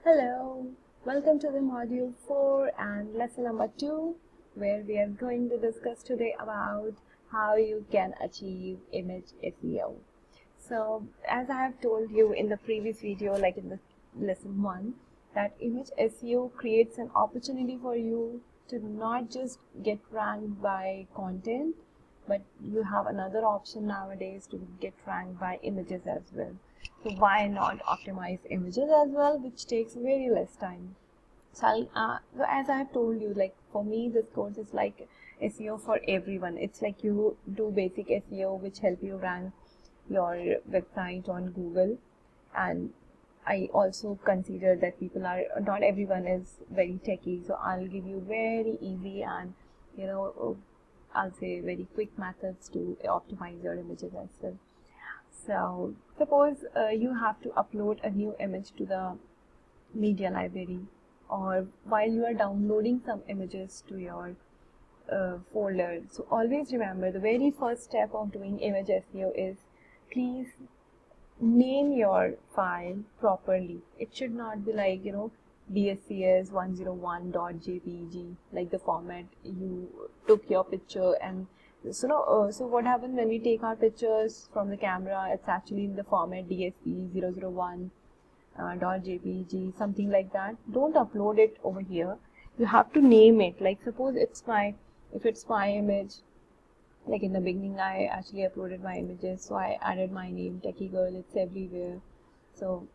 Hello, welcome to the module 4 and lesson number 2, where we are going to discuss today about how you can achieve image SEO. So as I have told you in the previous video, like in the lesson 1, that image SEO creates an opportunity for you to not just get ranked by content, but you have another option nowadays to get ranked by images as well. So why not optimize images as well, which takes very less time. So so as I have told you, like for me this course is like SEO for everyone. It's like you do basic SEO which help you rank your website on Google, and I also consider that not everyone is very techy, so I'll give you very easy and I'll say very quick methods to optimize your images as well. So suppose you have to upload a new image to the media library, or while you are downloading some images to your folder. So always remember, the very first step of doing image SEO is please name your file properly. It should not be like dscs101.jpg, like the format you took your picture. And so what happens when we take our pictures from the camera, it's actually in the format dsc001.jpg, something like that. Don't upload it over here. You have to name it. Like suppose if it's my image, like in the beginning I actually uploaded my images, so I added my name, Techie Girl. It's everywhere. So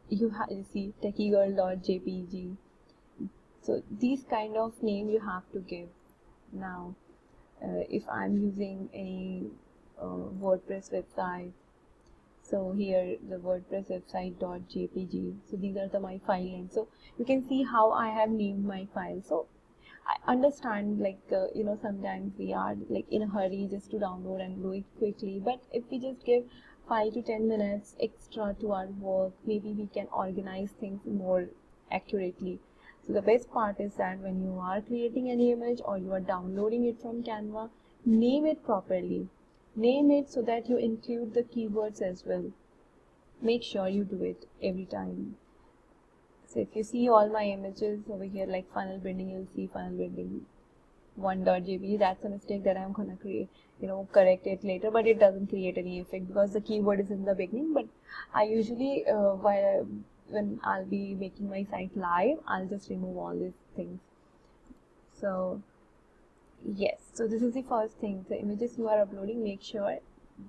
you see techiegirl.jpg. So these kind of name you have to give. Now if I'm using any WordPress website, so here the WordPress website.jpg, so these are my file names. So you can see how I have named my file. So I understand, like sometimes we are like in a hurry just to download and do it quickly, but if we just give 5 to 10 minutes extra to our work, maybe we can organize things more accurately. So the best part is that when you are creating any image or you are downloading it from Canva, name it properly. Name it so that you include the keywords as well. Make sure you do it every time. So if you see all my images over here, like funnel building, you'll see funnel building 1.jpg. That's a mistake that I'm gonna correct it later, but it doesn't create any effect because the keyword is in the beginning. But I usually when I'll be making my site live, I'll just remove all these things. So yes, so this is the first thing. The images you are uploading, make sure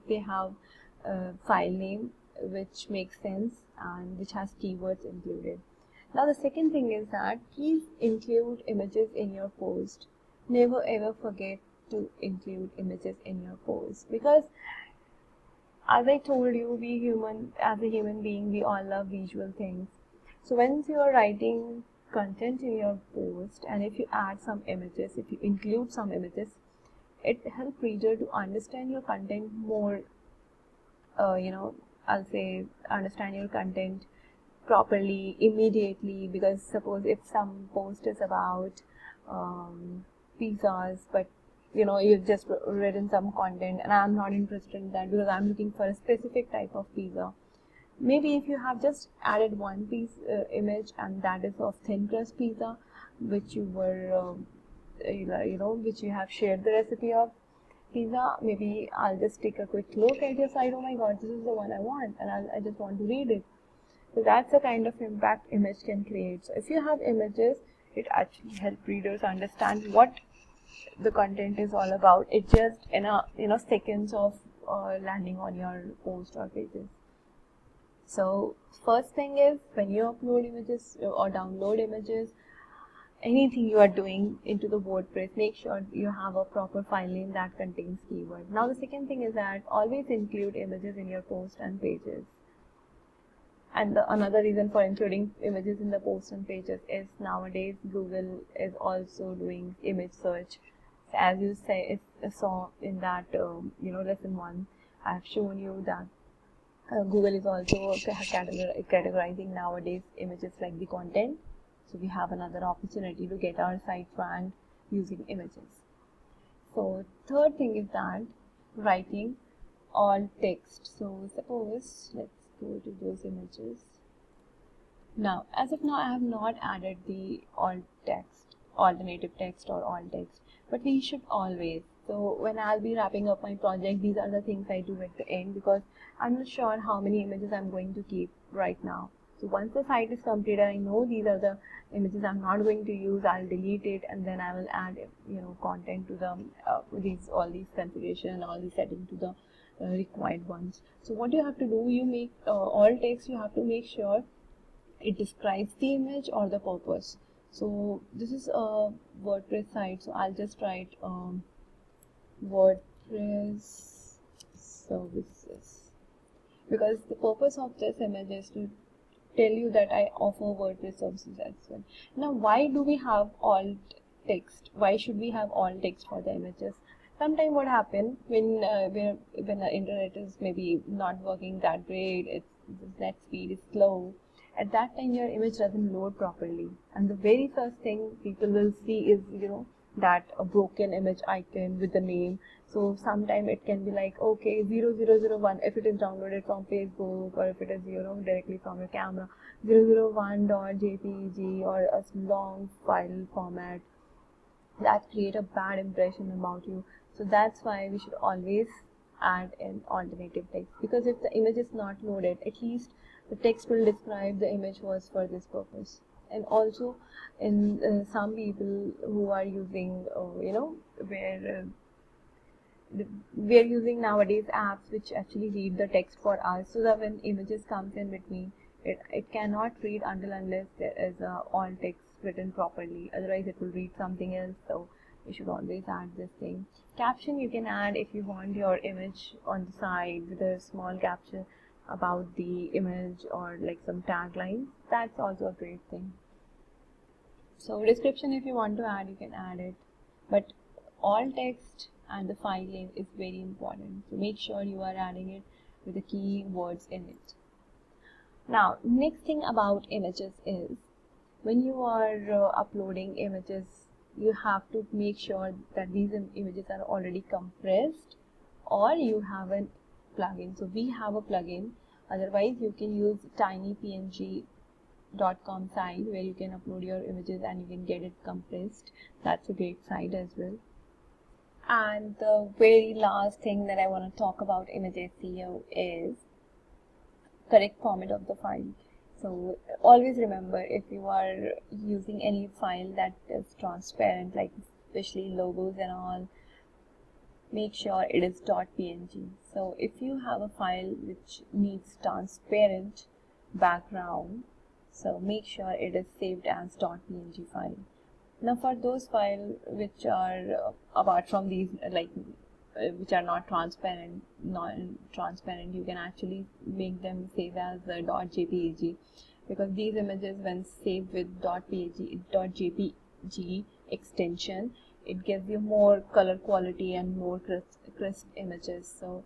they have a file name which makes sense and which has keywords included. Now the second thing is that please include images in your post. Never ever forget to include images in your post, because as I told you, as a human being, we all love visual things. So once you are writing content in your post, and if you add some images, if you include some images, it helps reader to understand your content more. I'll say understand your content properly immediately, because suppose if some post is about pizzas, but you've just written some content and I'm not interested in that because I'm looking for a specific type of pizza. Maybe if you have just added one piece image, and that is of thin crust pizza, which you were which you have shared the recipe of pizza, maybe I'll just take a quick look at your site. Oh my god, this is the one I want, and I just want to read it. So that's the kind of impact image can create. So if you have images, it actually helps readers understand what the content is all about. It just in a seconds of landing on your post or pages. So first thing is, when you upload images or download images, anything you are doing into the WordPress, make sure you have a proper file name that contains keyword. Now the second thing is that always include images in your post and pages. And another reason for including images in the posts and pages is nowadays Google is also doing image search. So as you saw in that lesson 1, I've shown you that Google is also categorizing nowadays images like the content. So we have another opportunity to get our site ranked using images. So third thing is that writing all text. So suppose let's go to those images. Now, as of now, I have not added the alternative text or alt text, but we should always. So when I'll be wrapping up my project, these are the things I do at the end, because I'm not sure how many images I'm going to keep right now. So once the site is completed, I know these are the images I'm not going to use. I'll delete it, and then I will add, content to the all these configuration, all these settings to the required ones. So what you have to do, you make alt text. You have to make sure it describes the image or the purpose. So this is a WordPress site, so I'll just write WordPress services, because the purpose of this image is to tell you that I offer WordPress services as well. Now, why do we have alt text? Why should we have alt text for the images? Sometimes what happens when the internet is maybe not working that great, the net speed is slow. At that time, your image doesn't load properly, and the very first thing people will see is that a broken image icon with the name. So sometime it can be like, okay, 0001 if it is downloaded from Facebook, or if it is directly from your camera, 001.jpg, or a long file format, that create a bad impression about you. So that's why we should always add an alternative text, because if the image is not loaded, at least the text will describe the image was for this purpose. And also, in some people who are using we are using nowadays apps which actually read the text for us, so that when images comes in between, it cannot read unless there is a alt text written properly, otherwise it will read something else. So you should always add this thing. Caption you can add if you want your image on the side with a small caption about the image, or like some taglines. That's also a great thing. So description, if you want to add, you can add it, but alt text and the file name is very important, so make sure you are adding it with the keywords in it. Now, next thing about images is, when you are uploading images, you have to make sure that these images are already compressed, or you have a plugin. So we have a plugin, otherwise you can use tinypng.com site, where you can upload your images and you can get it compressed. That's a great site as well. And the very last thing that I want to talk about image SEO is correct format of the file. So always remember, if you are using any file that is transparent, like especially logos and all, make sure it is .png. So if you have a file which needs transparent background, so make sure it is saved as .png file. Now for those files which are apart from these, which are not transparent, you can actually make them save as a .jpg, because these images, when saved with .jpg extension, it gives you more color quality and more crisp images. So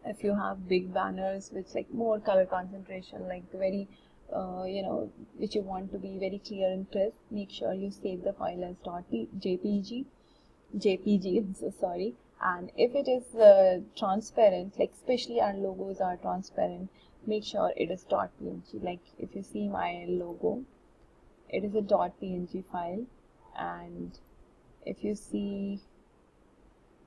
if you have big banners with like more color concentration, like very which you want to be very clear and crisp, make sure you save the file as .jpg, sorry. And if it is transparent, like especially our logos are transparent, make sure it is .png. Like if you see my logo, it is a .png file, and if you see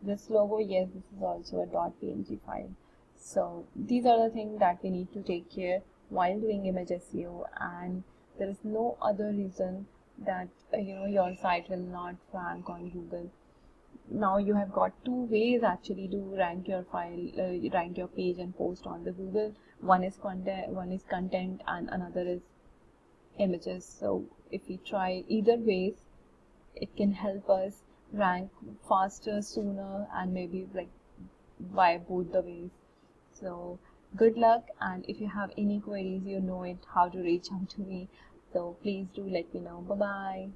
this logo, yes, this is also a .png file. So these are the things that we need to take care while doing image SEO, and there is no other reason that your site will not rank on Google. Now you have got two ways actually to rank your file, rank your page and post on the Google. One is content, and another is images. So if we try either ways, it can help us rank faster, sooner, and maybe like by both the ways. So good luck, and if you have any queries, you know it how to reach out to me, so please do let me know. Bye bye.